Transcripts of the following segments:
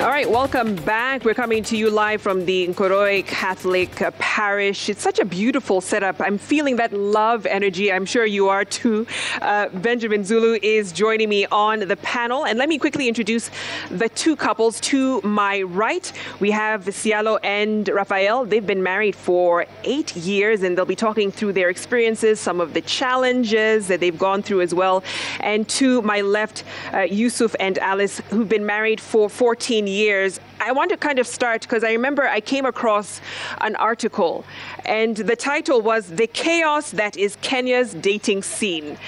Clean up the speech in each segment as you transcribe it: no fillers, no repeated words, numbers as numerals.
All right, welcome back. We're coming to you live from the Nkoroi Catholic Parish. It's such a beautiful setup. I'm feeling that love energy. I'm sure you are too. Benjamin Zulu is joining me on the panel. And let me quickly introduce the two couples to my right. We have Cialo and Rafael. They've been married for 8 years, and they'll be talking through their experiences, some of the challenges that they've gone through as well. And to my left, Yusuf and Alice, who've been married for 14 years. I want to kind of start because I remember I came across an article and the title was "The Chaos That Is Kenya's Dating Scene."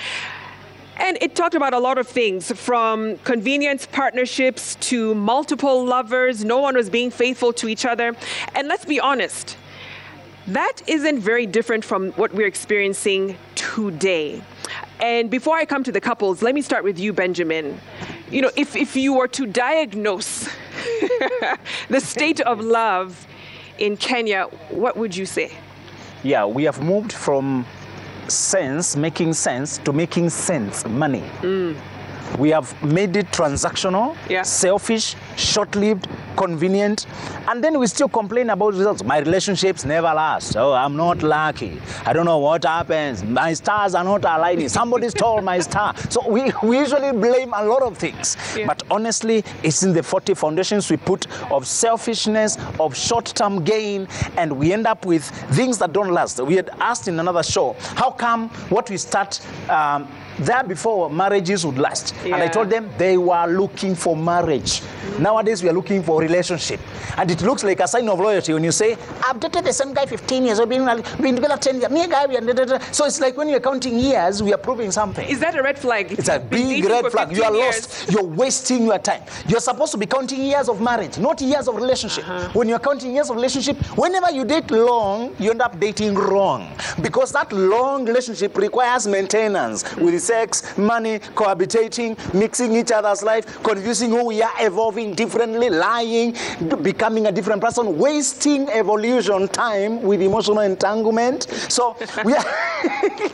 And it talked about a lot of things, from convenience partnerships to multiple lovers. No one was being faithful to each other. And let's be honest, that isn't very different from what we're experiencing today. And before I come to the couples, let me start with you, Benjamin. You know, if you were to diagnose the state of love in Kenya, what would you say? Yeah, we have moved from making sense to making sense money. We have made it transactional, selfish, short-lived, convenient, and then we still complain about results. My relationships never last. Oh, I'm not lucky. I don't know what happens. My stars are not aligning. Somebody stole my star. So we usually blame a lot of things. But honestly, it's in the 40 foundations we put of selfishness, of short-term gain, and we end up with things that don't last. We had asked in another show, how come what we start there before marriages would last? And I told them they were looking for marriage. Nowadays we are looking for relationship. And it looks like a sign of loyalty when you say, I've dated the same guy 15 years, we've been together 10 years, me a guy, so it's like when you're counting years, we are proving something. Is that a red flag? It's a big red flag. You are lost. You're wasting your time. You're supposed to be counting years of marriage, not years of relationship. When you're counting years of relationship, whenever you date long, you end up dating wrong. Because that long relationship requires maintenance with sex, money, cohabitating, mixing each other's life, confusing who we are, evolving differently, lying, becoming a different person, wasting evolution time with emotional entanglement. So we are,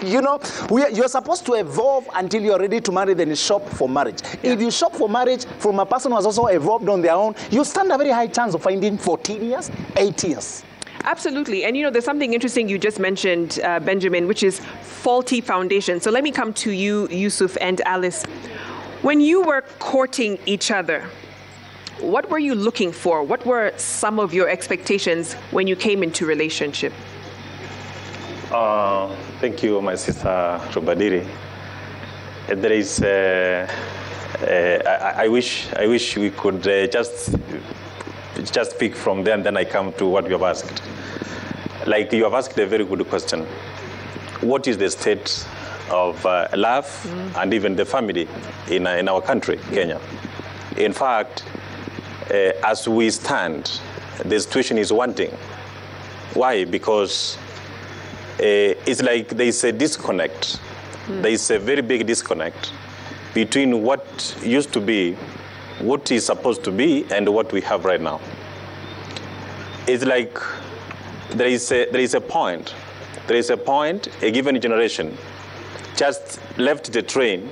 you're supposed to evolve until you're ready to marry, then you shop for marriage. If you shop for marriage from a person who has also evolved on their own, you stand a very high chance of finding 14 years, 8 years. Absolutely. And there's something interesting you just mentioned, Benjamin, which is faulty foundation. So let me come to you, Yusuf and Alice. When you were courting each other, what were you looking for? What were some of your expectations when you came into relationship? Thank you, my sister Robadiri. There is, I wish we could just speak from there, and then I come to what you have asked. Like, you have asked a very good question. What is the state of love and even the family in our country, Kenya? In fact, as we stand, the situation is wanting. Why? Because it's like there is a disconnect. There is a very big disconnect between what used to be, what is supposed to be, and what we have right now. It's like there is a point. There is a point, a given generation just left the train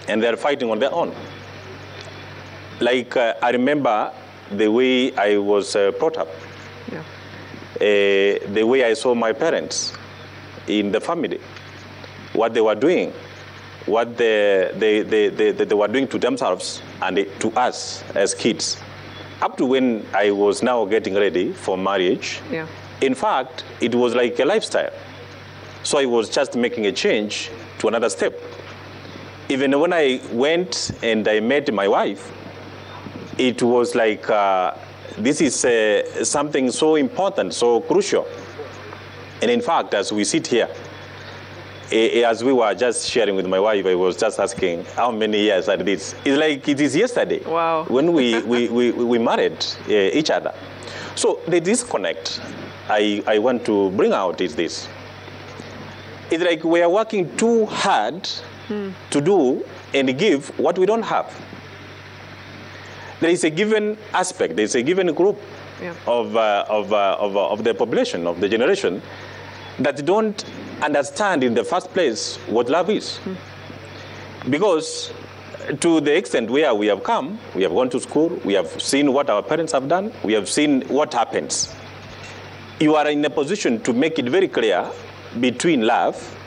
and they're fighting on their own. Like, I remember the way I was brought up, the way I saw my parents in the family, what they were doing, what they were doing to themselves and to us as kids, up to when I was now getting ready for marriage. In fact, it was like a lifestyle. So I was just making a change to another step. Even when I went and I met my wife, it was like, this is something so important, so crucial. And in fact, as we sit here, as we were just sharing with my wife, I was just asking how many years are this? It's like it is yesterday. Wow. When we married each other. So the disconnect I want to bring out is this. It's like we are working too hard to do and give what we don't have. There is a given aspect, there is a given group of the population, of the generation, that don't understand in the first place what love is. Because to the extent where we have come, we have gone to school, we have seen what our parents have done, we have seen what happens. You are in a position to make it very clear between love,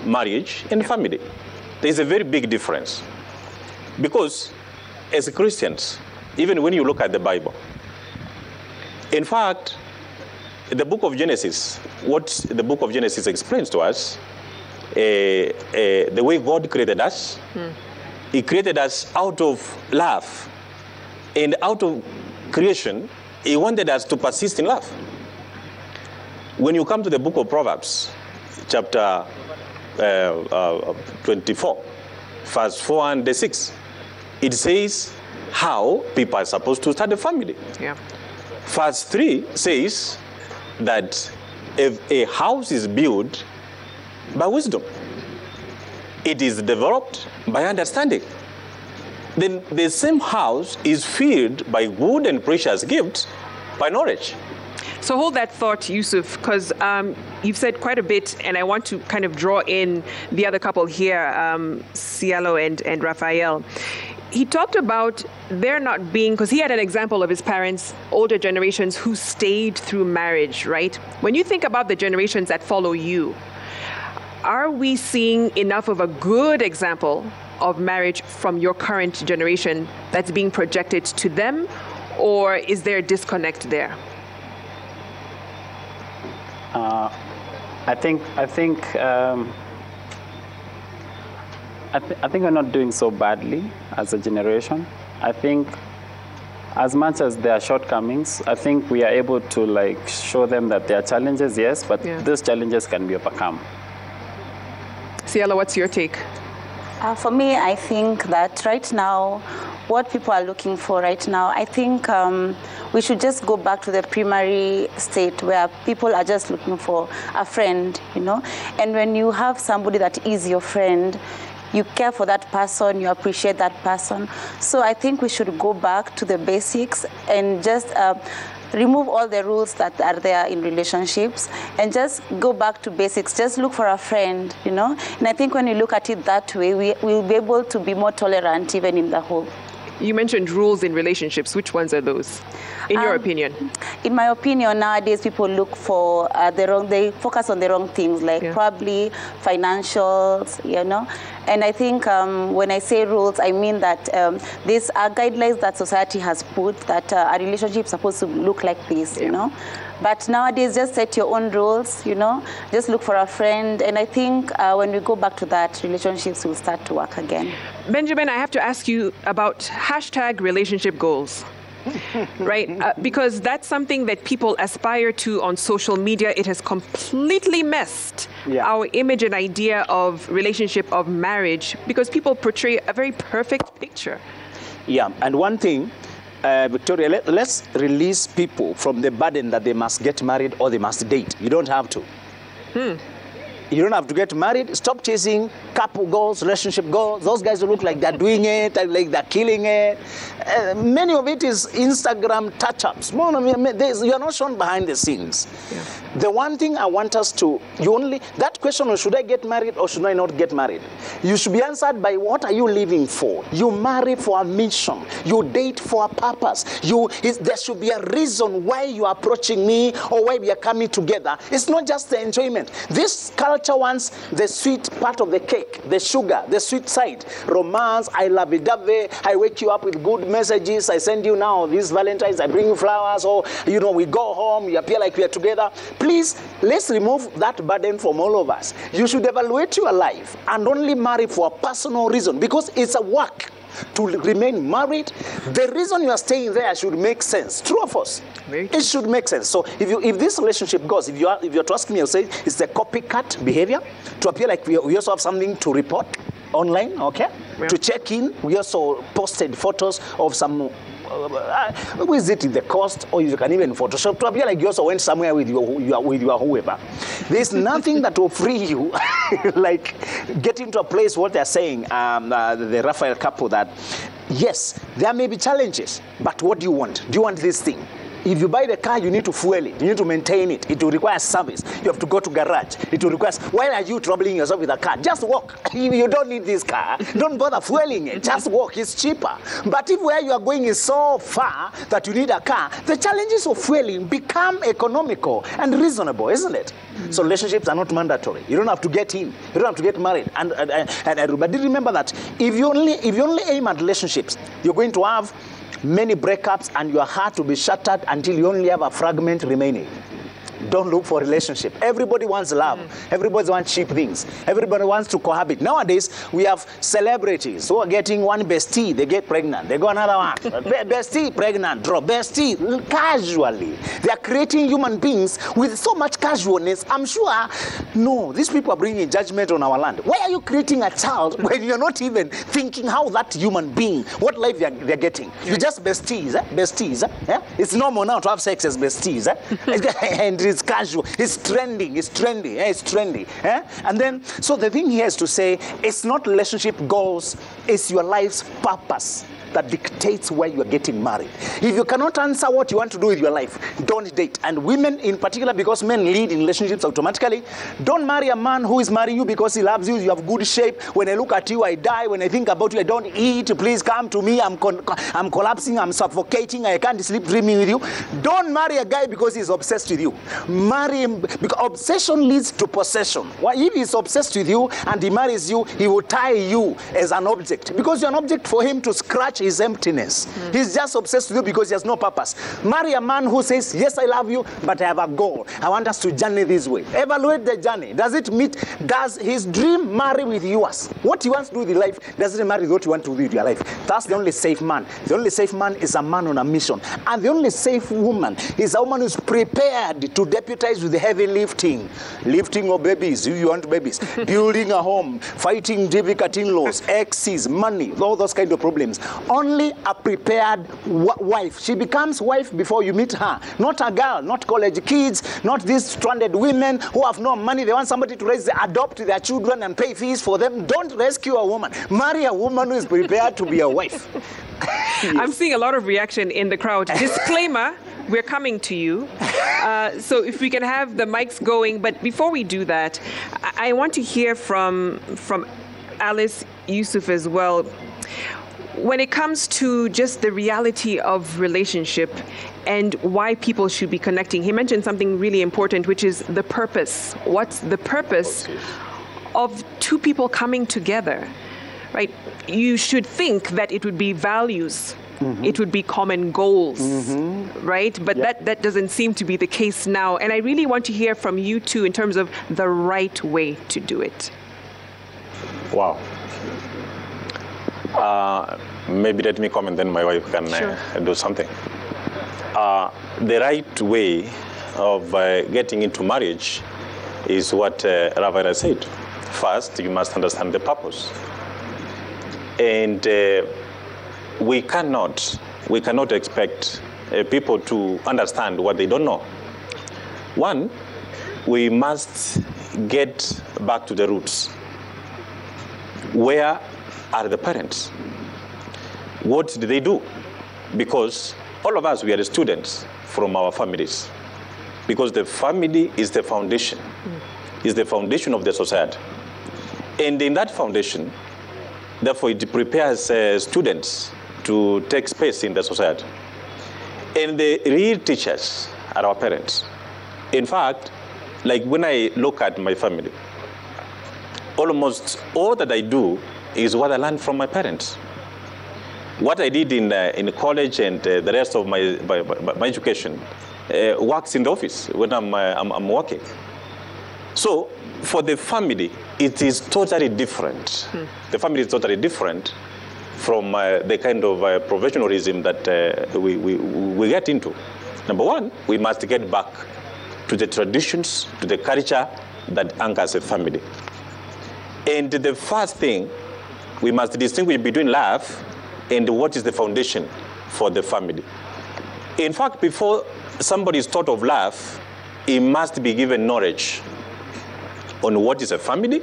marriage, and family. There's a very big difference. Because as Christians, even when you look at the Bible, in fact, the book of Genesis, what the book of Genesis explains to us, the way God created us, He created us out of love. And out of creation, He wanted us to persist in love. When you come to the book of Proverbs, chapter 24, verse 4 and 6, it says how people are supposed to start a family. Yeah. Verse 3 says that if a house is built by wisdom, it is developed by understanding. Then the same house is filled by good and precious gifts by knowledge. So hold that thought, Yusuf, because you've said quite a bit, and I want to kind of draw in the other couple here, Cielo and Raphael. He talked about there not being, because he had an example of his parents, older generations who stayed through marriage, right? When you think about the generations that follow you, are we seeing enough of a good example of marriage from your current generation that's being projected to them, or is there a disconnect there? I think we're not doing so badly as a generation. I think as much as there are shortcomings, I think we are able to like show them that there are challenges, yes, but those challenges can be overcome. Cielo, what's your take? For me, I think that right now, what people are looking for right now, I think we should just go back to the primary state where people are just looking for a friend, you know? And when you have somebody that is your friend, you care for that person, you appreciate that person. So I think we should go back to the basics and just remove all the rules that are there in relationships and just go back to basics. Just look for a friend, you know? And I think when you look at it that way, we'll be able to be more tolerant even in the home. You mentioned rules in relationships. Which ones are those, in your opinion? In my opinion, nowadays people look for they focus on the wrong things, like probably financials, you know. And I think when I say rules, I mean that these are guidelines that society has put that a relationship is supposed to look like this, you know. But nowadays, just set your own rules, you know, just look for a friend. And I think when we go back to that, relationships will start to work again. Benjamin, I have to ask you about hashtag relationship goals. Right? Because that's something that people aspire to on social media. It has completely messed our image and idea of relationship, of marriage, because people portray a very perfect picture. Yeah, and one thing, Victoria, let's release people from the burden that they must get married or they must date. You don't have to. You don't have to get married. Stop chasing couple goals, relationship goals. Those guys who look like they're doing it, like they're killing it. Many of it is Instagram touch-ups. You are not shown behind the scenes. Yeah. The one thing I want us to, that question of should I get married or should I not get married? You should be answered by what are you living for? You marry for a mission. You date for a purpose. There should be a reason why you are approaching me or why we are coming together. It's not just the enjoyment. This culture wants the sweet part of the cake, the sugar, the sweet side. Romance, I love it, I wake you up with good messages, I send you now these Valentine's, I bring you flowers, or, you know, we go home, we appear like we are together. Please, let's remove that burden from all of us. You should evaluate your life and only marry for a personal reason, because it's a work to remain married. The reason you are staying there should make sense. True or false? It should make sense. So if this relationship goes, if you're to ask me, I'll say it's the copycat behavior to appear like we also have something to report online, okay? Yeah. To check in, we also posted photos of some visit the coast, or you can even Photoshop to appear like you also went somewhere with your whoever. There's nothing that will free you like getting to a place, what they're saying, the Raphael couple, that yes, there may be challenges, but what do you want? Do you want this thing? If you buy the car, you need to fuel it. You need to maintain it. It will require service. You have to go to garage. It will require... Why are you troubling yourself with a car? Just walk. You don't need this car. Don't bother fueling it. Just walk. It's cheaper. But if where you are going is so far that you need a car, the challenges of fueling become economical and reasonable, isn't it? So relationships are not mandatory. You don't have to get in. You don't have to get married. And everybody remember that if you only aim at relationships, you're going to have many breakups and your heart will be shattered until you only have a fragment remaining. Don't look for relationship. Everybody wants love. Everybody wants cheap things. Everybody wants to cohabit. Nowadays, we have celebrities who are getting one bestie, they get pregnant. They go another one. Bestie, pregnant, drop. Bestie, casually. They are creating human beings with so much casualness. I'm sure, no, these people are bringing judgment on our land. Why are you creating a child when you're not even thinking how that human being, what life they're getting? You're just besties, besties. It's normal now to have sex as besties. And it's casual, it's trending, it's trendy, it's trendy. And then, so the thing here is to say, it's not relationship goals, it's your life's purpose that dictates where you are getting married. If you cannot answer what you want to do with your life, don't date. And women in particular, because men lead in relationships automatically, don't marry a man who is marrying you because he loves you, you have good shape. When I look at you, I die. When I think about you, I don't eat. Please come to me. I'm collapsing, I'm suffocating, I can't sleep dreaming with you. Don't marry a guy because he's obsessed with you. Marry him, because obsession leads to possession. Well, if he's obsessed with you and he marries you, he will tie you as an object, because you're an object for him to scratch his emptiness. He's just obsessed with you because he has no purpose. Marry a man who says, yes, I love you, but I have a goal. I want us to journey this way. Evaluate the journey. Does it meet, does his dream marry with yours? What he wants to do with life doesn't marry with what you want to do with your life. That's the only safe man. The only safe man is a man on a mission. And the only safe woman is a woman who's prepared to deputize with the heavy lifting. Lifting of babies, you want babies. Building a home, fighting difficult in-laws, exes, money, all those kind of problems. Only a prepared wife. She becomes wife before you meet her. Not a girl, not college kids, not these stranded women who have no money. They want somebody to adopt their children and pay fees for them. Don't rescue a woman. Marry a woman who is prepared to be a wife. Yes. I'm seeing a lot of reaction in the crowd. Disclaimer, we're coming to you. So if we can have the mics going. But before we do that, I want to hear from Alice Yusuf as well. When it comes to just the reality of relationship and why people should be connecting, he mentioned something really important, which is the purpose. What's the purpose of two people coming together, right? You should think that it would be values. It would be common goals, right? But that doesn't seem to be the case now. And I really want to hear from you too in terms of the right way to do it. Wow. Maybe let me comment, then my wife can do something. The right way of getting into marriage is what Ravira said. First, you must understand the purpose. And we cannot expect people to understand what they don't know. One, we must get back to the roots. Where are the parents? What did they do? Because all of us, we are the students from our families. Because the family is the foundation, is the foundation of the society. And in that foundation, therefore, it prepares students to take space in the society. And the real teachers are our parents. In fact, like when I look at my family, almost all that I do is what I learned from my parents. What I did in college and the rest of my education works in the office when I'm working. So for the family, it is totally different. The family is totally different from the kind of professionalism that we get into. Number one, we must get back to the traditions, to the culture that anchors a family. And the first thing, we must distinguish between love and what is the foundation for the family. In fact, before somebody is taught of love, he must be given knowledge on what is a family,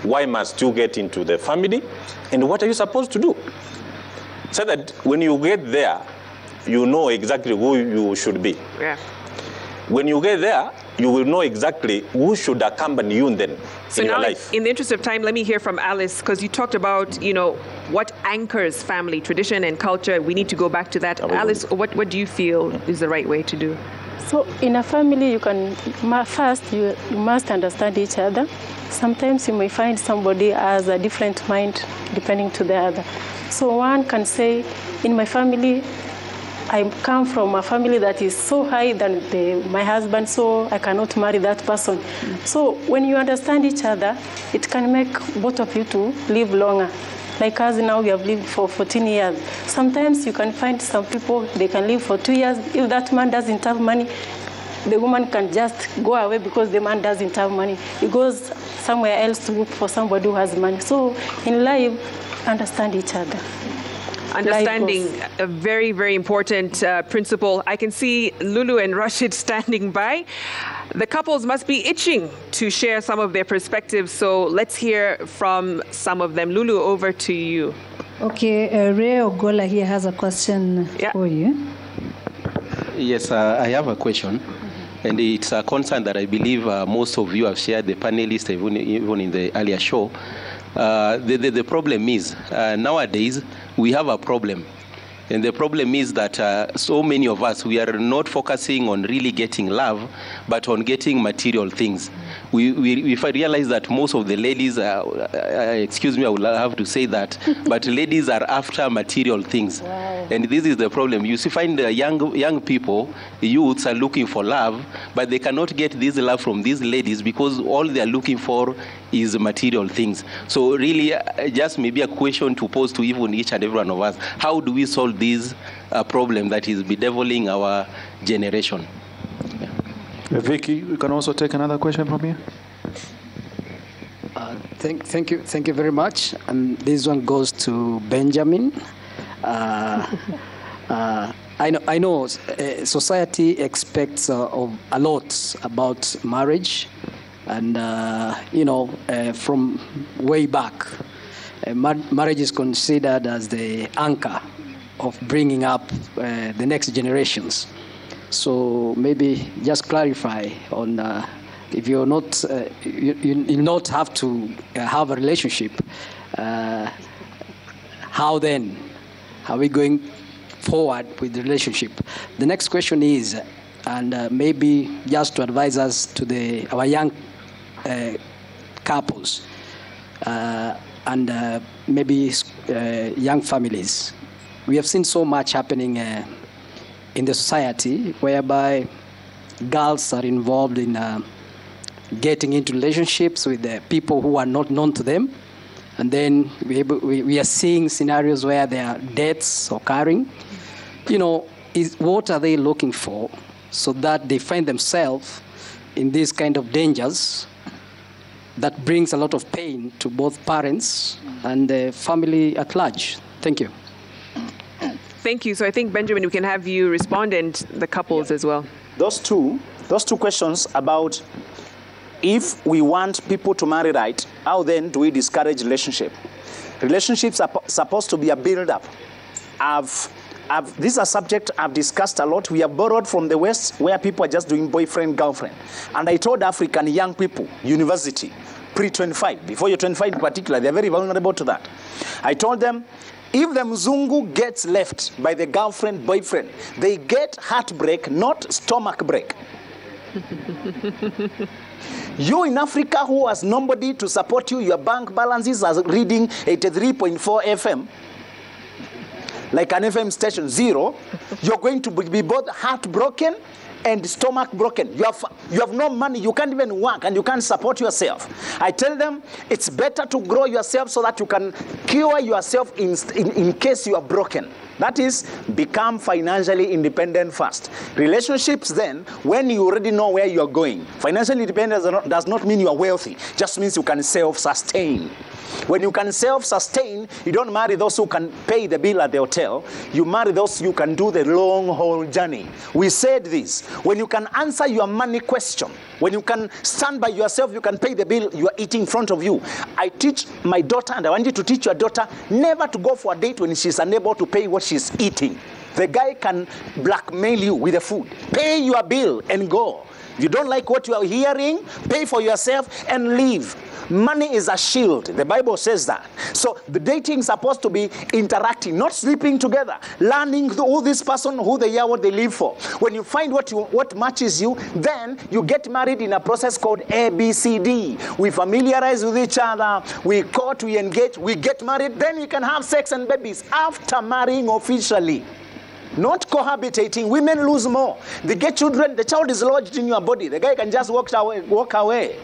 why must you get into the family, and what are you supposed to do. So that when you get there, you know exactly who you should be. Yeah. When you get there, you will know exactly who should accompany you then in your life. In the interest of time, let me hear from Alice, because you talked about, you know, what anchors family, tradition and culture. We need to go back to that. Alice, what do you feel is the right way to do? So in a family, you can, first, you must understand each other. Sometimes you may find somebody has a different mind depending to the other. So one can say, in my family, I come from a family that is so high than my husband, so I cannot marry that person. So when you understand each other, it can make both of you to live longer. Like us now, we have lived for 14 years. Sometimes you can find some people, they can live for 2 years. If that man doesn't have money, the woman can just go away because the man doesn't have money. He goes somewhere else to look for somebody who has money. So in life, understand each other. Understanding, a very, very important principle. I can see Lulu and Rashid standing by. The couples must be itching to share some of their perspectives, so let's hear from some of them. Lulu, over to you. Okay, Ray Ogola here has a question for you. Yes, I have a question. And it's a concern that I believe most of you have shared, the panelists, even in the earlier show. The problem is, nowadays, we have a problem. And the problem is that so many of us, we are not focusing on really getting love, but on getting material things. If I realize that most of the ladies, excuse me, I would have to say that, but ladies are after material things. Wow. And this is the problem. You find young people, youths are looking for love, but they cannot get this love from these ladies because all they are looking for is material things. So really, just maybe a question to pose to even each and every one of us. How do we solve this problem that is bedeviling our generation? Vicky, we can also take another question from here. Thank you very much. And this one goes to Benjamin. I know society expects a lot about marriage, and from way back, marriage is considered as the anchor of bringing up the next generations. So maybe just clarify on if you're not, you not have to have a relationship. How then? How are we going forward with the relationship? The next question is, and maybe just to advise us to our young couples and maybe young families. We have seen so much happening in the society whereby girls are involved in getting into relationships with people who are not known to them. And then we are seeing scenarios where there are deaths occurring. What are they looking for so that they find themselves in these kind of dangers that brings a lot of pain to both parents and the family at large? Thank you. Thank you. So I think, Benjamin, we can have you respond, and the couples as well. Those two questions about if we want people to marry right, how then do we discourage relationship? Relationships are supposed to be a build-up. This is a subject I've discussed a lot. We have borrowed from the West, where people are just doing boyfriend, girlfriend. And I told African young people, university, pre-25, before you're 25 in particular, they're very vulnerable to that. I told them, if the Mzungu gets left by the girlfriend, boyfriend, they get heartbreak, not stomach break. You in Africa who has nobody to support you, your bank balances are reading 83.4 FM, like an FM station, 0, you're going to be both heartbroken and stomach broken. You have no money, you can't even work, and you can't support yourself. I tell them it's better to grow yourself so that you can cure yourself in case you are broken. That is, become financially independent first. Relationships then, when you already know where you are going. Financial independence does not mean you are wealthy, just means you can self-sustain. When you can self-sustain, you don't marry those who can pay the bill at the hotel. You marry those who can do the long-haul journey. We said this. When you can answer your money question, when you can stand by yourself, you can pay the bill you are eating in front of you. I teach my daughter, and I want you to teach your daughter, never to go for a date when she's unable to pay what she's eating. The guy can blackmail you with the food. Pay your bill and go. If you don't like what you are hearing, pay for yourself and leave. Money is a shield. The Bible says that. So the dating is supposed to be interacting, not sleeping together, learning who this person, who they are, what they live for. When you find what matches you, then you get married in a process called ABCD. We familiarize with each other, we court, we engage, we get married, then we can have sex and babies after marrying officially. Not cohabitating. Women lose more. They get children, the child is lodged in your body. The guy can just walk away.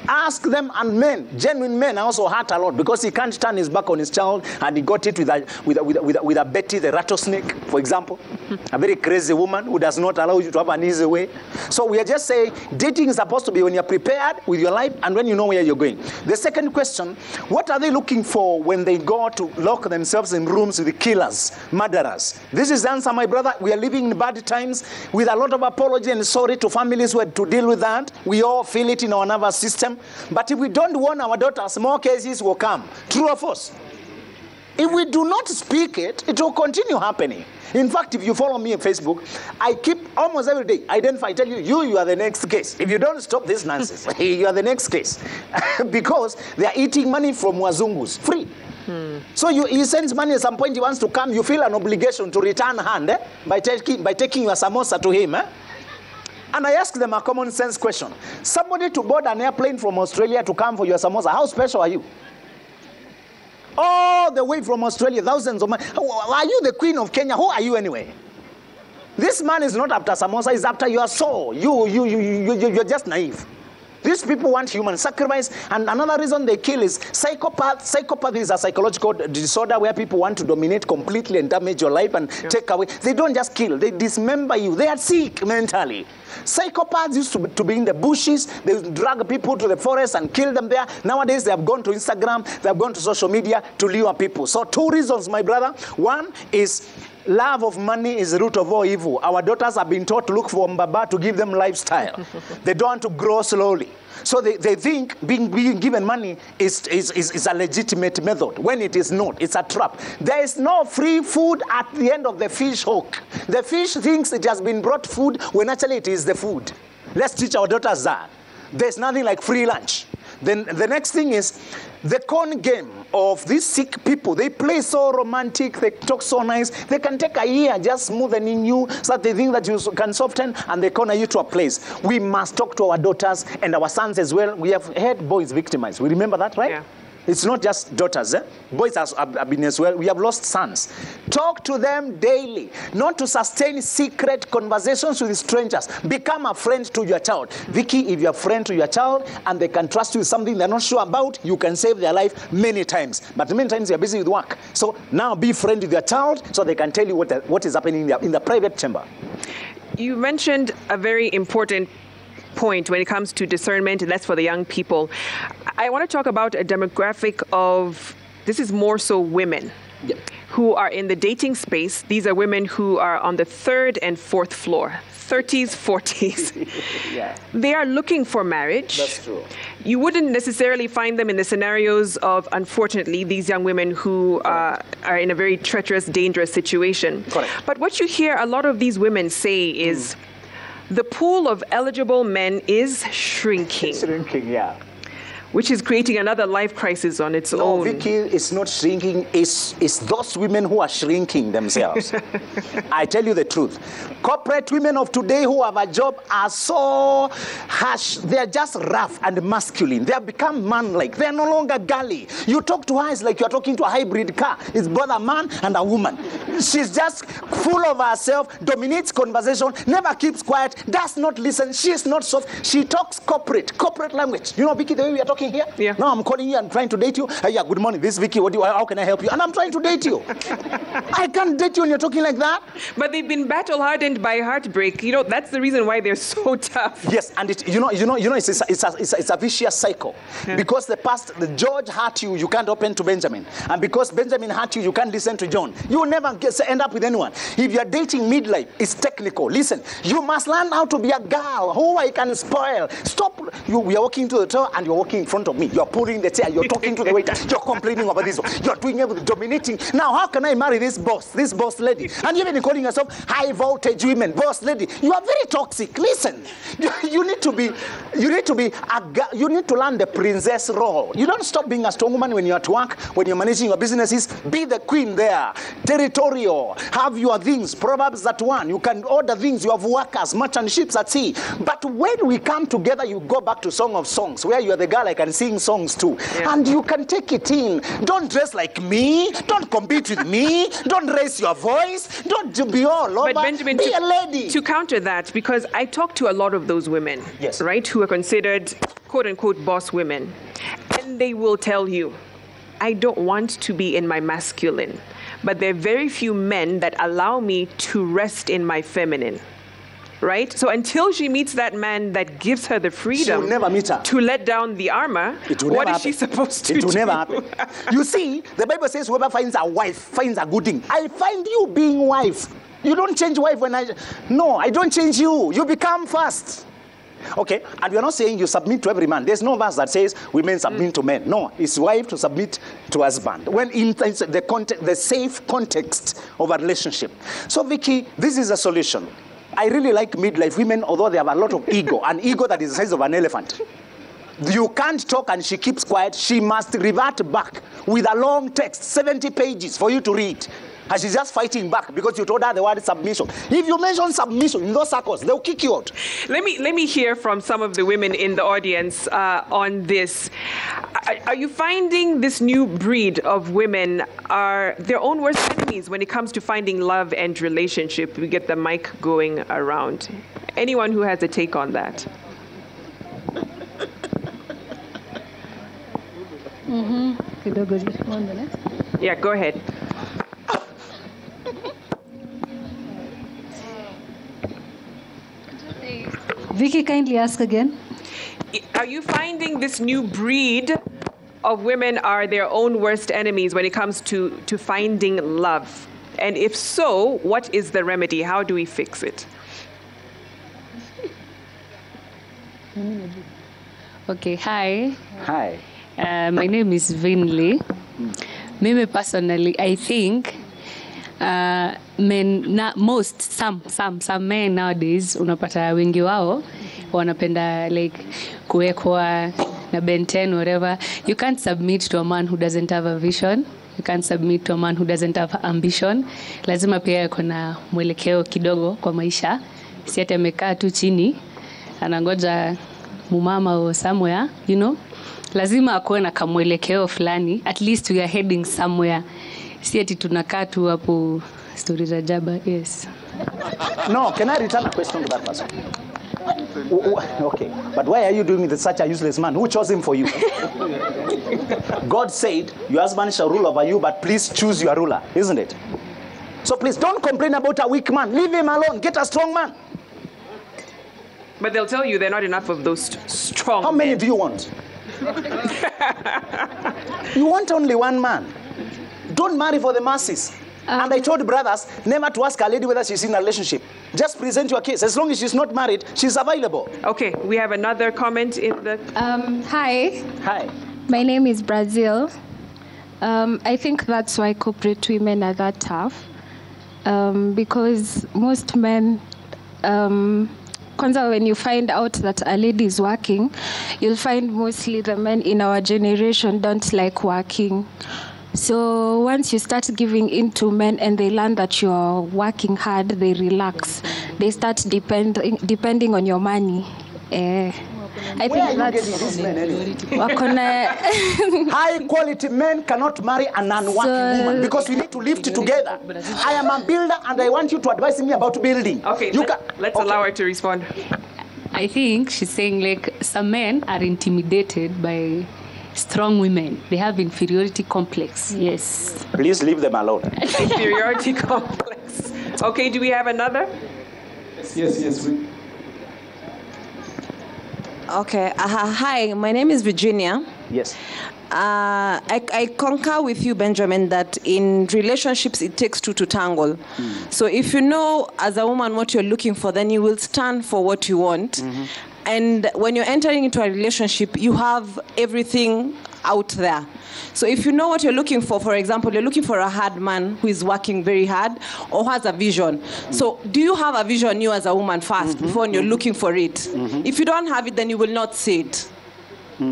Ask them, and men, genuine men also hurt a lot because he can't turn his back on his child, and he got it with a Betty the rattlesnake, for example. A very crazy woman who does not allow you to have an easy way. So we are just saying dating is supposed to be when you're prepared with your life and when you know where you're going. The second question, what are they looking for when they go to lock themselves in rooms with the killers, murderers? This is the answer, my brother. We are living in bad times with a lot of apology and sorry to families who had to deal with that. We all feel it in our nervous system. But if we don't warn our daughters, more cases will come. True or false? If we do not speak it, it will continue happening. In fact, if you follow me on Facebook, I keep almost every day I tell you, you are the next case. If you don't stop this nonsense, you are the next case. Because they are eating money from wazungus, free. So he sends money at some point, he wants to come, you feel an obligation to return hand by taking your samosa to him. And I ask them a common sense question. Somebody to board an airplane from Australia to come for your samosa, how special are you? All the way from Australia, thousands of miles. Are you the queen of Kenya? Who are you anyway? This man is not after samosa, he's after your soul. You're just naive. These people want human sacrifice, and another reason they kill is psychopath. Psychopath is a psychological disorder where people want to dominate completely and damage your life and take away. They don't just kill, they dismember you. They are sick mentally. Psychopaths used to be in the bushes. They would drag people to the forest and kill them there. Nowadays, they have gone to Instagram, they have gone to social media to lure people. So 2 reasons, my brother. One is love of money is the root of all evil. Our daughters have been taught to look for Mbaba to give them lifestyle. They don't want to grow slowly. So they think being given money is a legitimate method, when it is not. It's a trap. There is no free food at the end of the fish hook. The fish thinks it has been brought food when actually it is the food. Let's teach our daughters that. There's nothing like free lunch. Then the next thing is the con game of these sick people. They play so romantic, they talk so nice. They can take a year just smoothening you so that they think that you can soften, and they corner you to a place. We must talk to our daughters and our sons as well. We have had boys victimized. We remember that, right? Yeah. It's not just daughters. Boys have been as well. We have lost sons. Talk to them daily. Not to sustain secret conversations with strangers. Become a friend to your child. Vicky, if you're a friend to your child and they can trust you with something they're not sure about, you can save their life many times. But many times you're busy with work. So now be friend with your child so they can tell you what is happening in the private chamber. You mentioned a very important point when it comes to discernment, and that's for the young people. I want to talk about a demographic of, this is more so women who are in the dating space. These are women who are on the 3rd and 4th floor, 30s, 40s. They are looking for marriage. That's true. You wouldn't necessarily find them in the scenarios of, unfortunately, these young women who are in a very treacherous, dangerous situation. Correct. But what you hear a lot of these women say is, the pool of eligible men is shrinking. It's shrinking, yeah. Which is creating another life crisis on its own. No, Vicky, it's not shrinking. It's those women who are shrinking themselves. I tell you the truth. Corporate women of today who have a job are so harsh. They're just rough and masculine. They have become man-like. They're no longer girly. You talk to her, it's like you're talking to a hybrid car. It's both a man and a woman. She's just full of herself, dominates conversation, never keeps quiet, does not listen. She's not soft. She talks corporate language. You know, Vicky, the way we are talking here? Yeah. Now I'm calling you and trying to date you. Yeah, good morning. This is Vicky. How can I help you? And I'm trying to date you. I can't date you when you're talking like that. But they've been battle-hardened by heartbreak. You know, that's the reason why they're so tough. Yes, and it's a vicious cycle. Yeah. Because the George hurt you, you can't open to Benjamin. And because Benjamin hurt you, you can't listen to John. You will never end up with anyone. If you're dating midlife, it's technical. Listen, you must learn how to be a girl who I can spoil. Stop. We are walking to the door and you're walking front of me. You're pulling the chair, you're talking to the waiter, you're complaining about this one, you're doing everything, dominating. Now, how can I marry this boss lady? And you're even calling yourself high voltage women, boss lady. You are very toxic. Listen, you need to learn the princess role. You don't stop being a strong woman when you're at work, when you're managing your businesses. Be the queen there, territorial, have your things. Proverbs that one, you can order things, you have workers, merchant ships at sea. But when we come together, you go back to Song of Songs, where you are the girl I can sing songs to. Yeah. And you can take it in. Don't dress like me. Don't compete with me. Don't raise your voice. Don't be all over. But Benjamin, be a lady. To counter that, because I talk to a lot of those women, yes, right, who are considered quote-unquote boss women, and they will tell you, I don't want to be in my masculine, but there are very few men that allow me to rest in my feminine. Right? So until she meets that man that gives her the freedom never meet her. To let down the armor, what is she supposed to do? It will never happen. You see, the Bible says whoever finds a wife finds a good thing. I find you being wife. You don't change wife when I don't change you. You become first. Okay, and we're not saying you submit to every man. There's no verse that says women submit to men. No, it's wife to submit to husband. When in the safe context of a relationship. So Vicky, this is a solution. I really like midlife women, although they have a lot of ego, an ego that is the size of an elephant. You can't talk and she keeps quiet. She must revert back with a long text, 70 pages for you to read. And she's just fighting back because you told her the word submission. If you mention submission in those circles, they'll kick you out. Let me hear from some of the women in the audience on this. Are you finding this new breed of women are their own worst enemies when it comes to finding love and relationship? We get the mic going around. Anyone who has a take on that? Yeah, go ahead. Vicky, kindly ask again. Are you finding this new breed of women are their own worst enemies when it comes to finding love? And if so, what is the remedy? How do we fix it? Okay, hi. Hi. My name is Vinley. Maybe personally, I think some men nowadays unapata wengi wao wanapenda like kuwekwa na Ben 10 whatever. You can't submit to a man who doesn't have a vision. You can't submit to a man who doesn't have ambition. Lazima pia yuko na mwelekeo kidogo kwa maisha. Si ati amekaa tu chini anangoja mumama or somewhere, you know. Lazima akuwe na kamwelekeo fulani. At least we are heading somewhere. Si ati tunakaa tu hapo story za jaba. Yes. No, can I return a question to that person? Okay, but why are you doing with such a useless man? Who chose him for you? God said, your husband shall rule over you, but please choose your ruler, isn't it? So please don't complain about a weak man. Leave him alone. Get a strong man. But they'll tell you there are not enough of those strong How many do you want? You want only one man. Don't marry for the masses. And I told brothers never to ask a lady whether she's in a relationship. Just present your case. As long as she's not married, she's available. Okay, we have another comment in the... Hi. Hi. My name is Brazil. I think that's why corporate women are that tough. Because most men... Kwanza, when you find out that a lady is working, you'll find mostly the men in our generation don't like working. So once you start giving in to men and they learn that you're working hard, they relax. They start depending on your money. I think where are you getting these men anyway? High quality men cannot marry an unworking woman because we need to live together. I am a builder and I want you to advise me about building. Okay, let's allow her to respond. I think she's saying like some men are intimidated by strong women. They have inferiority complex. Yes. Please leave them alone. Inferiority complex. Okay, do we have another? Yes. Okay. Hi, my name is Virginia. Yes. I concur with you, Benjamin, that in relationships it takes two to tangle. So if you know as a woman what you're looking for, then you will stand for what you want. And when you're entering into a relationship, you have everything out there. So if you know what you're looking for example, you're looking for a hard man who is working very hard or has a vision. So do you have a vision, you as a woman first, before you're looking for it? If you don't have it, then you will not see it.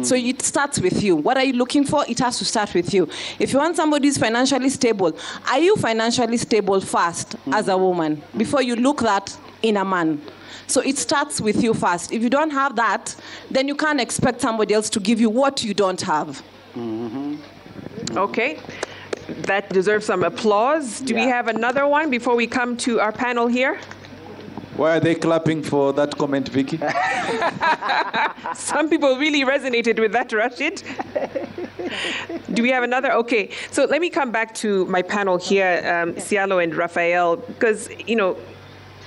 So it starts with you. What are you looking for? It has to start with you. If you want somebody who's financially stable, are you financially stable first as a woman before you look that in a man? So it starts with you first. If you don't have that, then you can't expect somebody else to give you what you don't have. Okay. That deserves some applause. Do we have another one before we come to our panel here? Why are they clapping for that comment, Vicky? Some people really resonated with that, Rashid. Do we have another? Okay, so let me come back to my panel here, Cialo and Raphael, because,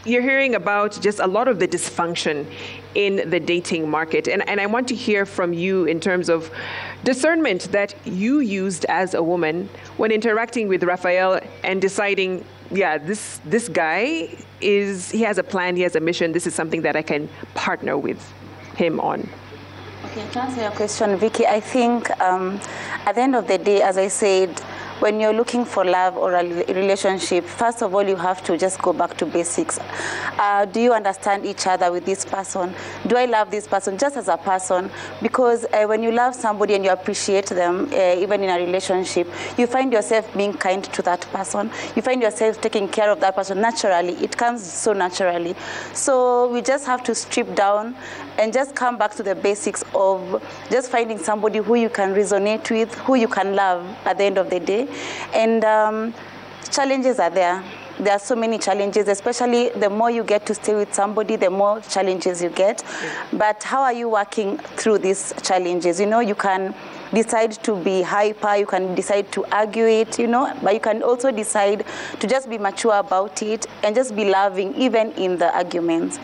you're hearing about just a lot of the dysfunction in the dating market. And I want to hear from you in terms of discernment that you used as a woman when interacting with Raphael and deciding, yeah, this guy he has a plan, he has a mission, this is something that I can partner with him on. Okay, to answer your question, Vicky, I think at the end of the day, as I said, when you're looking for love or a relationship, first of all, you have to just go back to basics. Do you understand each other with this person? Do I love this person just as a person? Because when you love somebody and you appreciate them, even in a relationship, you find yourself being kind to that person. You find yourself taking care of that person naturally. It comes so naturally. So we just have to strip down and just come back to the basics of just finding somebody who you can resonate with, who you can love at the end of the day. And challenges are there. There are so many challenges, especially the more you get to stay with somebody, the more challenges you get. But how are you working through these challenges? You can decide to be hyper, you can decide to argue it, but you can also decide to just be mature about it and just be loving, even in the arguments.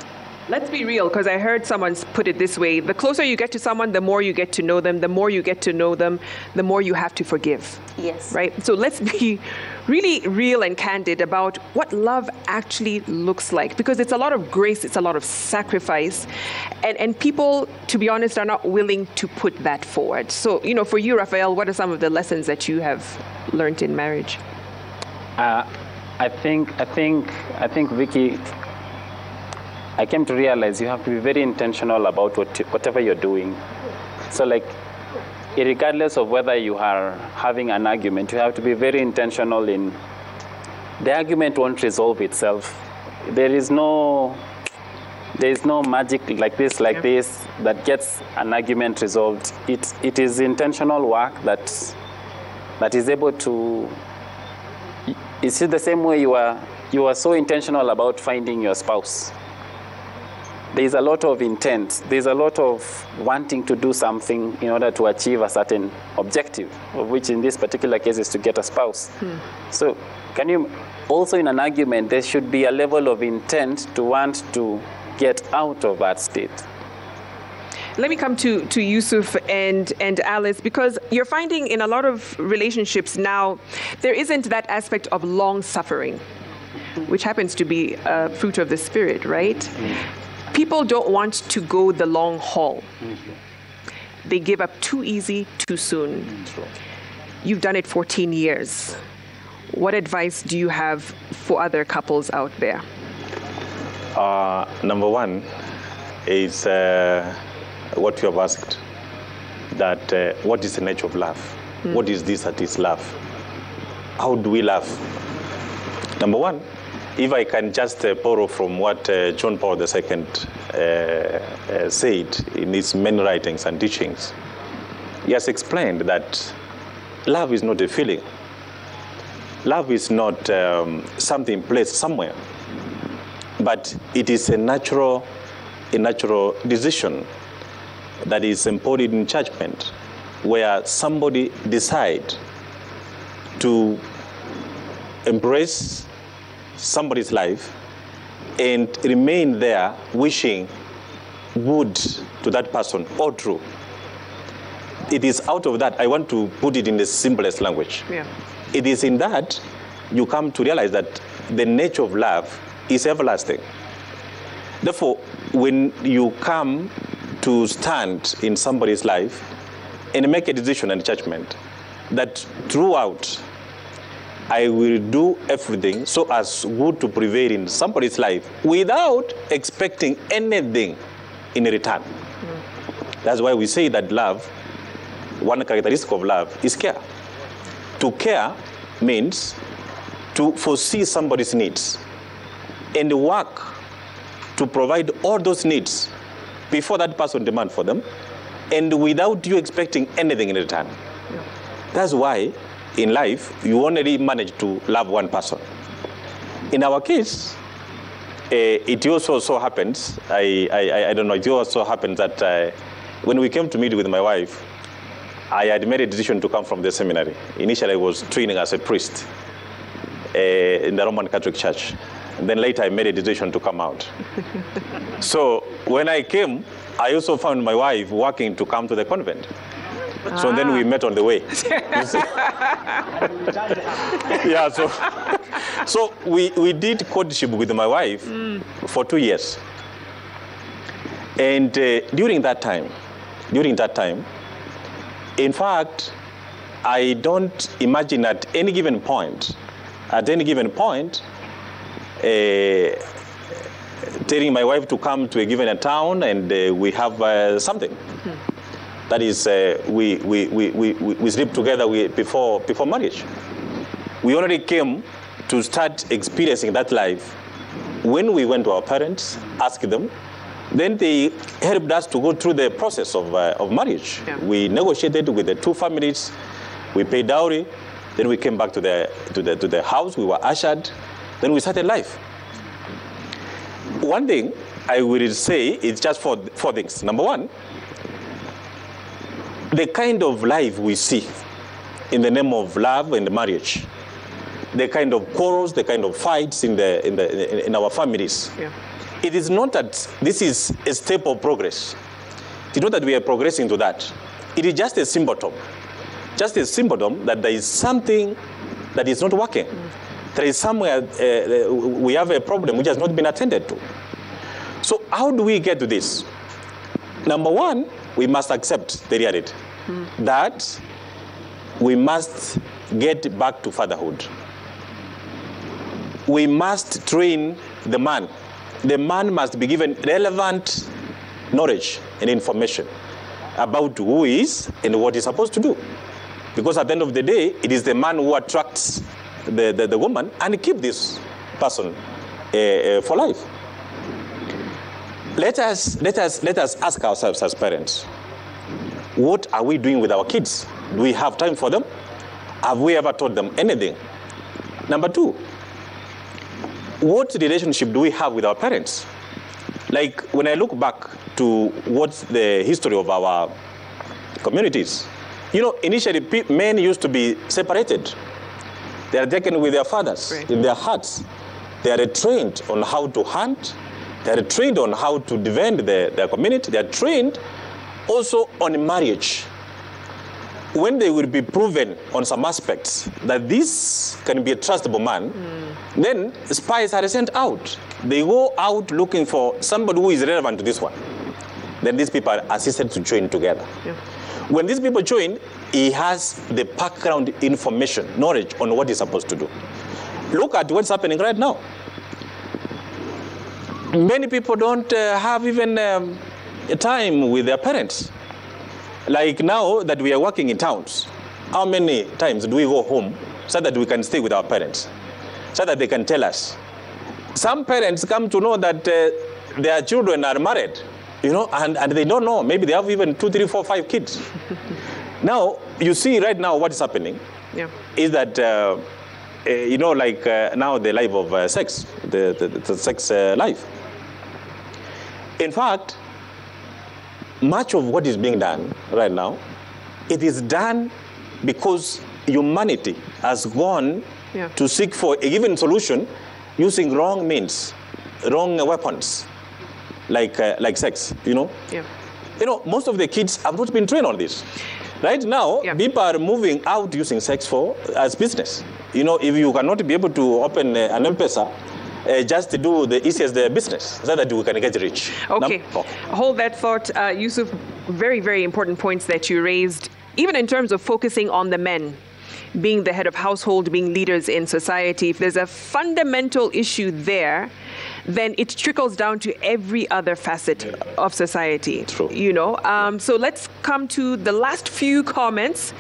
Let's be real, because I heard someone put it this way. The closer you get to someone, the more you get to know them. The more you get to know them, the more you have to forgive. Yes. Right? So let's be really real and candid about what love actually looks like, because it's a lot of grace, it's a lot of sacrifice. And people, to be honest, are not willing to put that forward. So, for you, Raphael, what are some of the lessons that you have learned in marriage? I think, Vicky, I came to realize you have to be very intentional about whatever you're doing. So regardless of whether you are having an argument, you have to be very intentional in, the argument won't resolve itself. There is no magic like this that gets an argument resolved. It is intentional work that is able to, it's the same way you are so intentional about finding your spouse. There's a lot of intent. There's a lot of wanting to do something in order to achieve a certain objective, of which in this particular case is to get a spouse. So can you, also in an argument, there should be a level of intent to want to get out of that state. Let me come to Yusuf and Alice, because you're finding in a lot of relationships now, there isn't that aspect of long suffering, which happens to be a fruit of the Spirit, right? People don't want to go the long haul. They give up too easy, too soon. You've done it 14 years. What advice do you have for other couples out there? Number one is what you have asked, that what is the nature of love? What is this that is love? How do we love? Number one, if I can just borrow from what John Paul II said in his many writings and teachings, he has explained that love is not a feeling. Love is not something placed somewhere, but it is a natural decision that is embodied in judgment, where somebody decides to embrace somebody's life and remain there wishing good to that person or true. It is out of that, I want to put it in the simplest language. Yeah. It is in that you come to realize that the nature of love is everlasting. Therefore, when you come to stand in somebody's life and make a decision and judgment that throughout I will do everything so as good to prevail in somebody's life without expecting anything in return. That's why we say that love, one characteristic of love is care. To care means to foresee somebody's needs and work to provide all those needs before that person demands for them and without you expecting anything in return. Yeah. That's why in life you only manage to love one person. In our case, it also so happens, I don't know, it also happens that when we came to meet with my wife, I had made a decision to come from the seminary. Initially, I was training as a priest in the Roman Catholic Church. And then later, I made a decision to come out. So when I came, I also found my wife working to come to the convent. So then we met on the way. Yeah, so we did courtship with my wife for 2 years. And during that time, in fact, I don't imagine at any given point, telling my wife to come to a given town and we have something. That is, we sleep together before marriage. We already came to start experiencing that life when we went to our parents, asked them. Then they helped us to go through the process of marriage. Yeah. We negotiated with the two families. We paid dowry. Then we came back to the house. We were ushered. Then we started life. One thing I will say is just four things. Number one, the kind of life we see in the name of love and marriage, the kind of quarrels, the kind of fights in our families. Yeah. It is not that this is a step of progress. It's not that we are progressing to that. It is just a symptom. Just a symptom that there is something that is not working. There is somewhere we have a problem which has not been attended to. So how do we get to this? Number one, we must accept the reality that we must get back to fatherhood. We must train the man. The man must be given relevant knowledge and information about who he is and what he's supposed to do. Because at the end of the day, it is the man who attracts the woman and keep this person for life. Let us ask ourselves as parents, what are we doing with our kids? Do we have time for them? Have we ever taught them anything? Number two, what relationship do we have with our parents? Like when I look back to what's the history of our communities, you know, initially men used to be separated. They are taken with their fathers in their hearts. They are trained on how to hunt. They are trained on how to defend their community. They are trained also on marriage. When they will be proven on some aspects that this can be a trustable man, then spies are sent out. They go out looking for somebody who is relevant to this one. Then these people are assisted to join together. Yeah. When these people join, he has the background information, knowledge on what he's supposed to do. Look at what's happening right now. Many people don't have even a time with their parents. Like now that we are working in towns, how many times do we go home so that we can stay with our parents, so that they can tell us? Some parents come to know that their children are married, you know, and they don't know. Maybe they have even 2, 3, 4, 5 kids. Now, you see right now what is happening is that, you know, like now the life of sex, the sex life. In fact, much of what is being done right now, it is done because humanity has gone to seek for a given solution using wrong means, wrong weapons, like sex, you know. Yeah. You know, most of the kids have not been trained on this. Right now, people are moving out using sex as business. You know, if you cannot be able to open an M-Pesa just to do the easiest business so that we can get rich. Okay. Hold that thought. Yusuf, very, very important points that you raised, even in terms of focusing on the men being the head of household, being leaders in society. If there's a fundamental issue there, then it trickles down to every other facet of society. True. You know, so let's come to the last few comments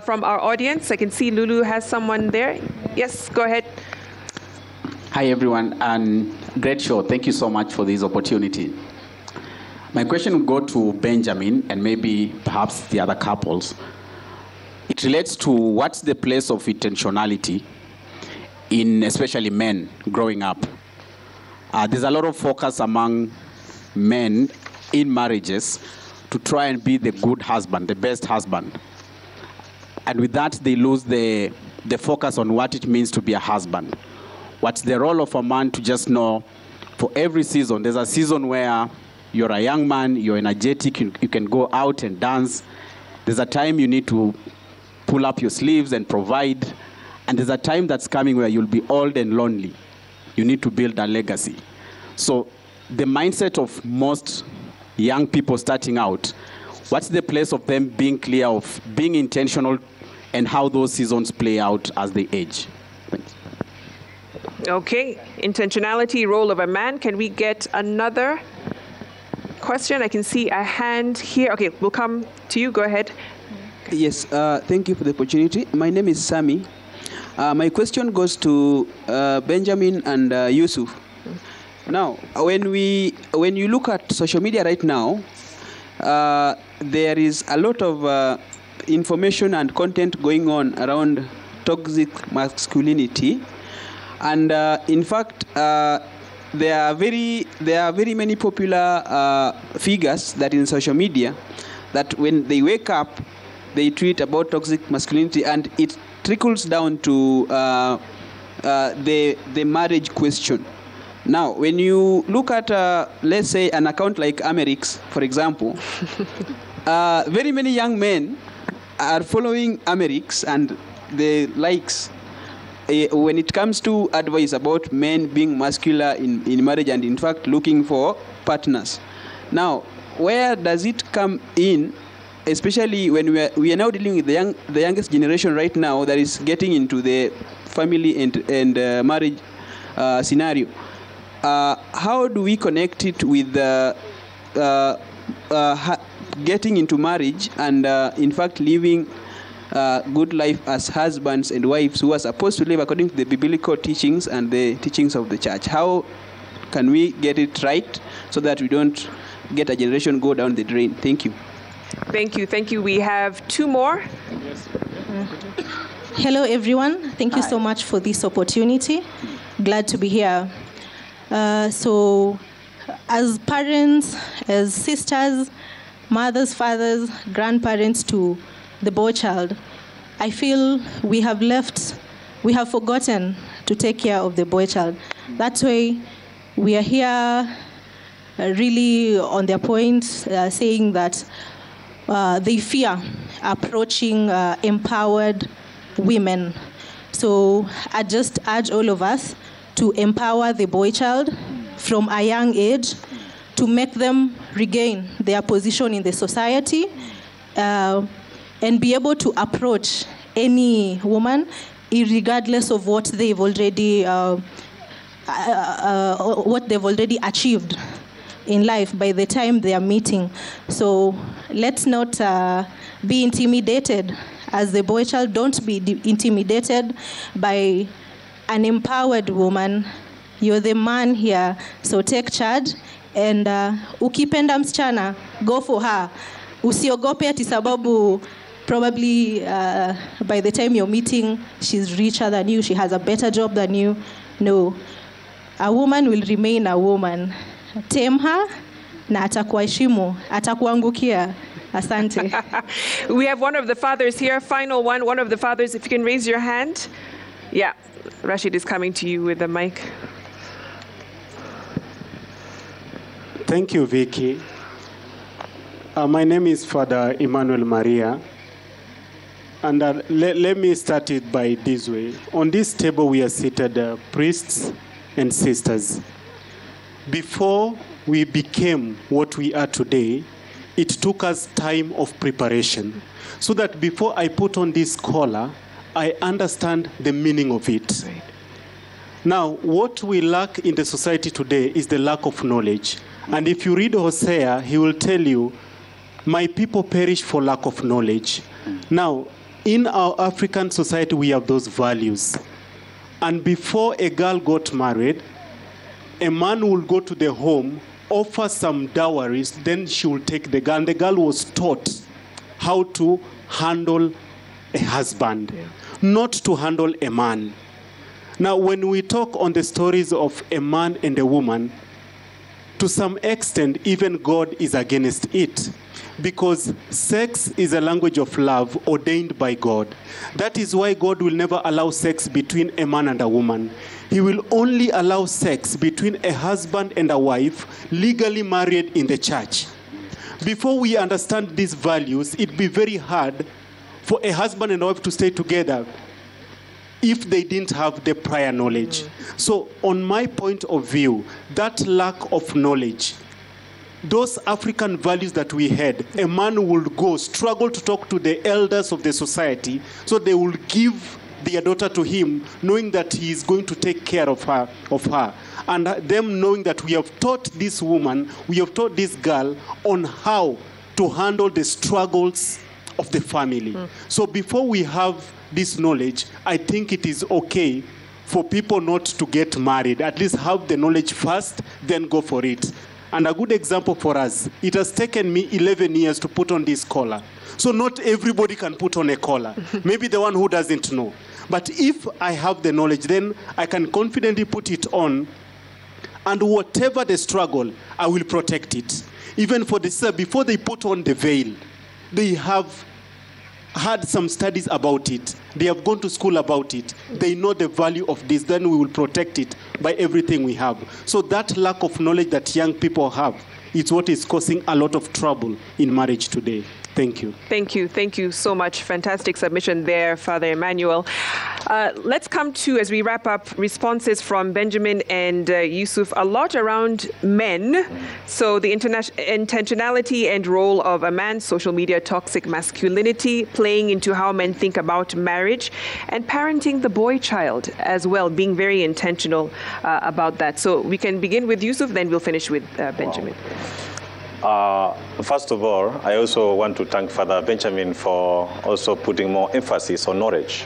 from our audience. I can see Lulu has someone there. Yes, go ahead. Hi, everyone, and great show. Thank you so much for this opportunity. My question will go to Benjamin and maybe perhaps the other couples. It relates to what's the place of intentionality in especially men growing up. There's a lot of focus among men in marriages to try and be the good husband, the best husband. And with that, they lose the focus on what it means to be a husband. What's the role of a man to just know for every season? There's a season where you're a young man, you're energetic, you can go out and dance. There's a time you need to pull up your sleeves and provide. And there's a time that's coming where you'll be old and lonely. You need to build a legacy. So the mindset of most young people starting out, what's the place of them being clear of being intentional and how those seasons play out as they age? Thanks. Okay, intentionality, role of a man. Can we get another question? I can see a hand here. Okay, we'll come to you. Go ahead. Yes, thank you for the opportunity. My name is Sami. My question goes to Benjamin and Yusuf. Now, when you look at social media right now, there is a lot of information and content going on around toxic masculinity, and in fact, there are very many popular figures that in social media that when they wake up, they tweet about toxic masculinity, and it trickles down to the marriage question. Now, when you look at, let's say, an account like Amerix, for example, very many young men are following Amerix and the likes when it comes to advice about men being masculine in marriage and, in fact, looking for partners. Now, where does it come in? Especially when we are now dealing with the youngest generation right now that is getting into the family and marriage scenario. How do we connect it with getting into marriage and, in fact, living good life as husbands and wives who are supposed to live according to the biblical teachings and the teachings of the church? How can we get it right so that we don't get a generation go down the drain? Thank you. Thank you. Thank you. We have two more. Hello, everyone. Thank you so much for this opportunity. Glad to be here. So, as parents, as sisters, mothers, fathers, grandparents to the boy child, I feel we have forgotten to take care of the boy child. That's why we are here really on their point, saying that they fear approaching empowered women. So I just urge all of us to empower the boy child from a young age to make them regain their position in the society and be able to approach any woman regardless of what they've already achieved in life by the time they are meeting. So let's not be intimidated as the boy child. Don't be intimidated by an empowered woman. You're the man here, so take charge. And ukipenda msichana, go for her. Usiogope ati sababu probably by the time you're meeting, she's richer than you, she has a better job than you. No, a woman will remain a woman. Tame her, na atakuheshimu, atakuangukia. Asante. We have one of the fathers here, final one. One of the fathers, if you can raise your hand. Yeah, Rashid is coming to you with the mic. Thank you, Vicky. My name is Father Emmanuel Maria. And let me start it by this way. On this table, we are seated priests, and sisters, before we became what we are today, it took us time of preparation. So that before I put on this collar, I understand the meaning of it. Right. Now, what we lack in the society today is the lack of knowledge. And if you read Hosea, he will tell you, my people perish for lack of knowledge. Now, in our African society, we have those values. And before a girl got married, a man will go to the home, offer some dowries, then she will take the girl. And the girl was taught how to handle a husband, not to handle a man. Now, when we talk on the stories of a man and a woman, to some extent, even God is against it, because sex is a language of love ordained by God. That is why God will never allow sex between a man and a woman. He will only allow sex between a husband and a wife legally married in the church. Before we understand these values, it'd be very hard for a husband and a wife to stay together if they didn't have the prior knowledge. So on my point of view, that lack of knowledge, those African values that we had, a man would go, struggle to talk to the elders of the society, so they will give their daughter to him, knowing that he is going to take care of her. And them knowing that we have taught this woman, we have taught this girl on how to handle the struggles of the family. So before we have this knowledge, I think it is okay for people not to get married. At least have the knowledge first, then go for it. And a good example for us, it has taken me 11 years to put on this collar. So not everybody can put on a collar. Maybe the one who doesn't know. But if I have the knowledge, then I can confidently put it on, and whatever the struggle, I will protect it. Even for the sister, before they put on the veil, they have had some studies about it. They have gone to school about it. They know the value of this. Then we will protect it by everything we have. So that lack of knowledge that young people have is what is causing a lot of trouble in marriage today. Thank you. Thank you. Thank you so much. Fantastic submission there, Father Emmanuel. Let's come to, as we wrap up, responses from Benjamin and Yusuf, a lot around men. So the intentionality and role of a man, social media, toxic masculinity, playing into how men think about marriage, and parenting the boy child as well, being very intentional about that. So we can begin with Yusuf, then we'll finish with Benjamin. First of all, I also want to thank Father Benjamin for also putting more emphasis on knowledge.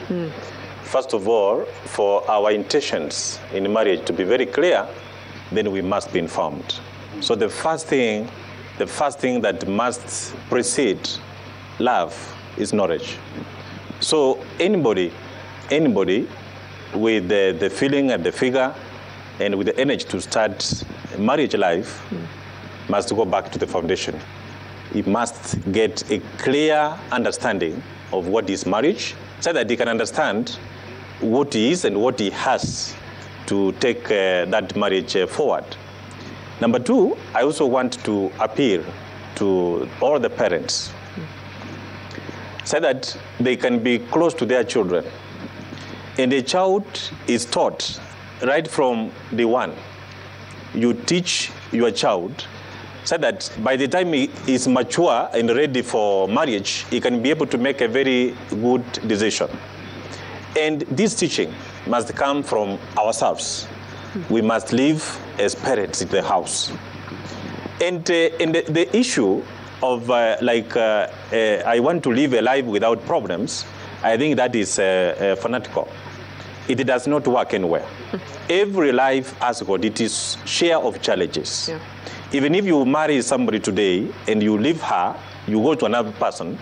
First of all, for our intentions in marriage to be very clear, then we must be informed. So the first thing that must precede love is knowledge. So anybody with the feeling and the figure and with the energy to start marriage life must go back to the foundation. He must get a clear understanding of what is marriage, so that he can understand what he is and what he has to take that marriage forward. Number two, I also want to appeal to all the parents, so that they can be close to their children. And the child is taught right from day one. You teach your child so that by the time he is mature and ready for marriage, he can be able to make a very good decision. And this teaching must come from ourselves. We must live as parents in the house. And the issue of I want to live a life without problems, I think that is fanatical. It does not work anywhere. Every life has got its share of challenges. Yeah. Even if you marry somebody today and you leave her, you go to another person,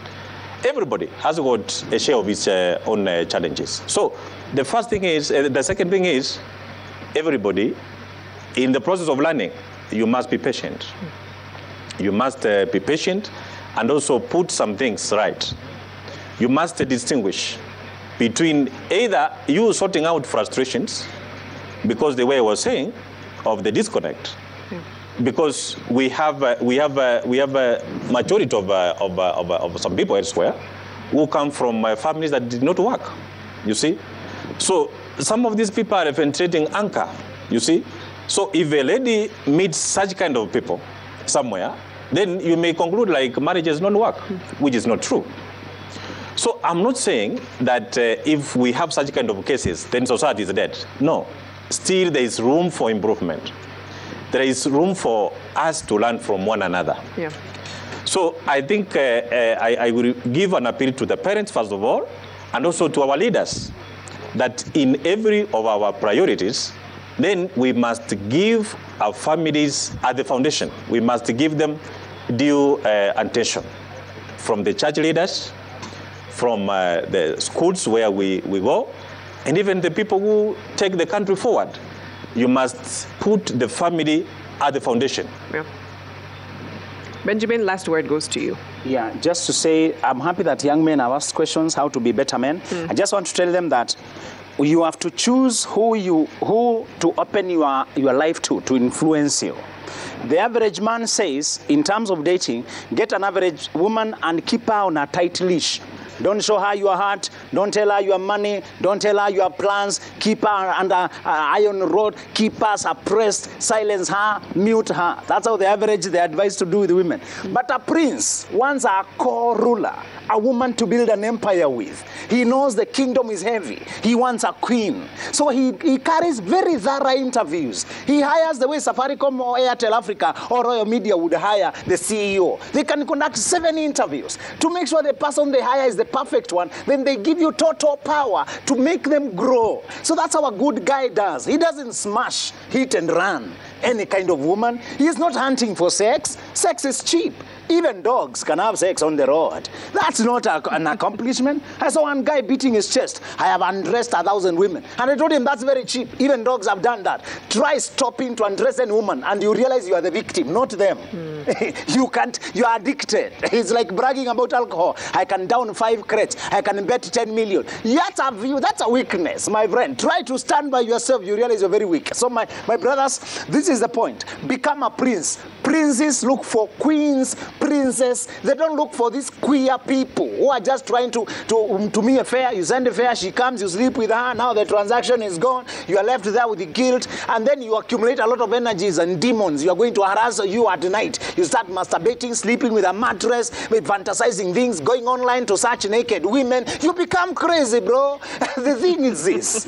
everybody has got a share of its own challenges. So the first thing is, the second thing is, everybody, in the process of learning, you must be patient. You must be patient and also put some things right. You must distinguish between either you sorting out frustrations, because the way I was saying, of the disconnect, because we have a majority of some people elsewhere who come from families that did not work, you see. So some of these people are penetrating anchor You see? So if a lady meets such kind of people somewhere, then you may conclude like marriage does not work, which is not true. So I'm not saying that if we have such kind of cases, then society is dead. No. Still, there is room for improvement. There is room for us to learn from one another. Yeah. So I think I will give an appeal to the parents, first of all, and also to our leaders, that in every of our priorities, then we must give our families at the foundation. We must give them due attention from the church leaders, from the schools where we go, and even the people who take the country forward. You must put the family at the foundation. Yeah. Benjamin, last word goes to you. Yeah, just to say, I'm happy that young men have asked questions, how to be better men. I just want to tell them that you have to choose who to open your life to influence you. The average man says, in terms of dating, get an average woman and keep her on a tight leash. Don't show her your heart. Don't tell her your money. Don't tell her your plans. Keep her under iron rod. Keep her suppressed. Silence her. Mute her. That's how they advise to do with women. But a prince wants a core ruler, a woman to build an empire with. He knows the kingdom is heavy. He wants a queen. So he carries very thorough interviews. He hires the way Safaricom or Airtel Africa or Royal Media would hire the CEO. They can conduct 7 interviews to make sure the person they hire is the perfect one. Then they give you total power to make them grow. So that's how a good guy does. He doesn't smash, hit and run any kind of woman. He is not hunting for sex. Sex is cheap. Even dogs can have sex on the road. That's not an accomplishment. I saw one guy beating his chest. I have undressed 1,000 women. And I told him that's very cheap. Even dogs have done that. Try stopping to undress any woman and you realize you are the victim, not them. You are addicted. It's like bragging about alcohol. I can down 5 crates. I can bet 10 million. That's a weakness, my friend. Try to stand by yourself. You realize you're very weak. So my brothers, this is the point. Become a prince. Princes look for queens, princess. They don't look for these queer people who are just trying to me a fare. You send a fare, she comes, you sleep with her. Now the transaction is gone. You are left there with the guilt, and then you accumulate a lot of energies and demons. You are going to harass you at night. You start masturbating, sleeping with a mattress, with fantasizing things, going online to search naked women. You become crazy, bro. The thing is this: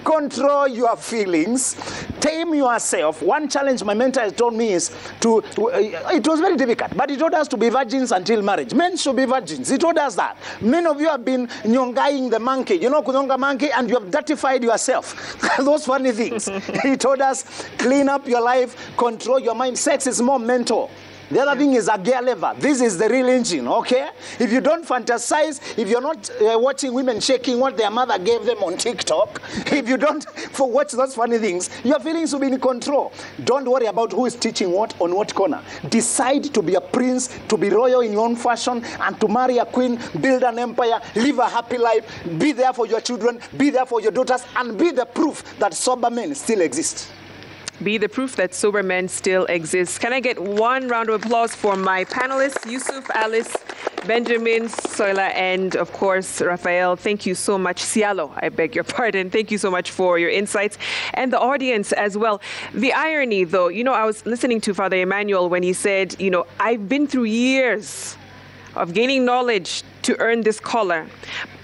control your feelings, tame yourself. One challenge my mentor has told me is it was very difficult, but he told us to be virgins until marriage. Men should be virgins. He told us that. Many of you have been nyongaing the monkey. You know kunyonga monkey, and you have dirtified yourself. Those funny things. He told us, clean up your life, control your mind. Sex is more mental. The other thing is a gear lever. This is the real engine, okay? If you don't fantasize, if you're not watching women shaking what their mother gave them on TikTok, if you don't watch those funny things, your feelings will be in control. Don't worry about who is teaching what on what corner. Decide to be a prince, to be royal in your own fashion, and to marry a queen, build an empire, live a happy life, be there for your children, be there for your daughters, and be the proof that sober men still exist. Be the proof that sober men still exist. Can I get one round of applause for my panelists, Yusuf, Alice, Benjamin, Soila, and of course, Raphael. Thank you so much. Cialo, I beg your pardon. Thank you so much for your insights, and the audience as well. The irony, though, I was listening to Father Emmanuel when he said, I've been through years of gaining knowledge to earn this collar.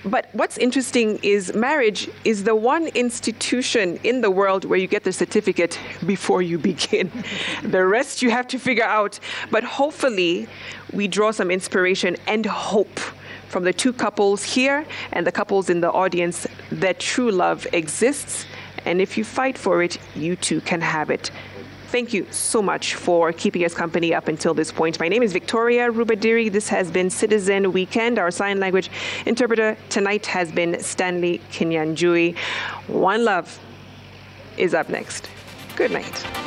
But what's interesting is marriage is the one institution in the world where you get the certificate before you begin. The rest you have to figure out. But hopefully we draw some inspiration and hope from the 2 couples here and the couples in the audience that true love exists. And if you fight for it, you too can have it. Thank you so much for keeping us company up until this point. My name is Victoria Rubadiri. This has been Citizen Weekend. Our sign language interpreter tonight has been Stanley Kinyanjui. One Love is up next. Good night.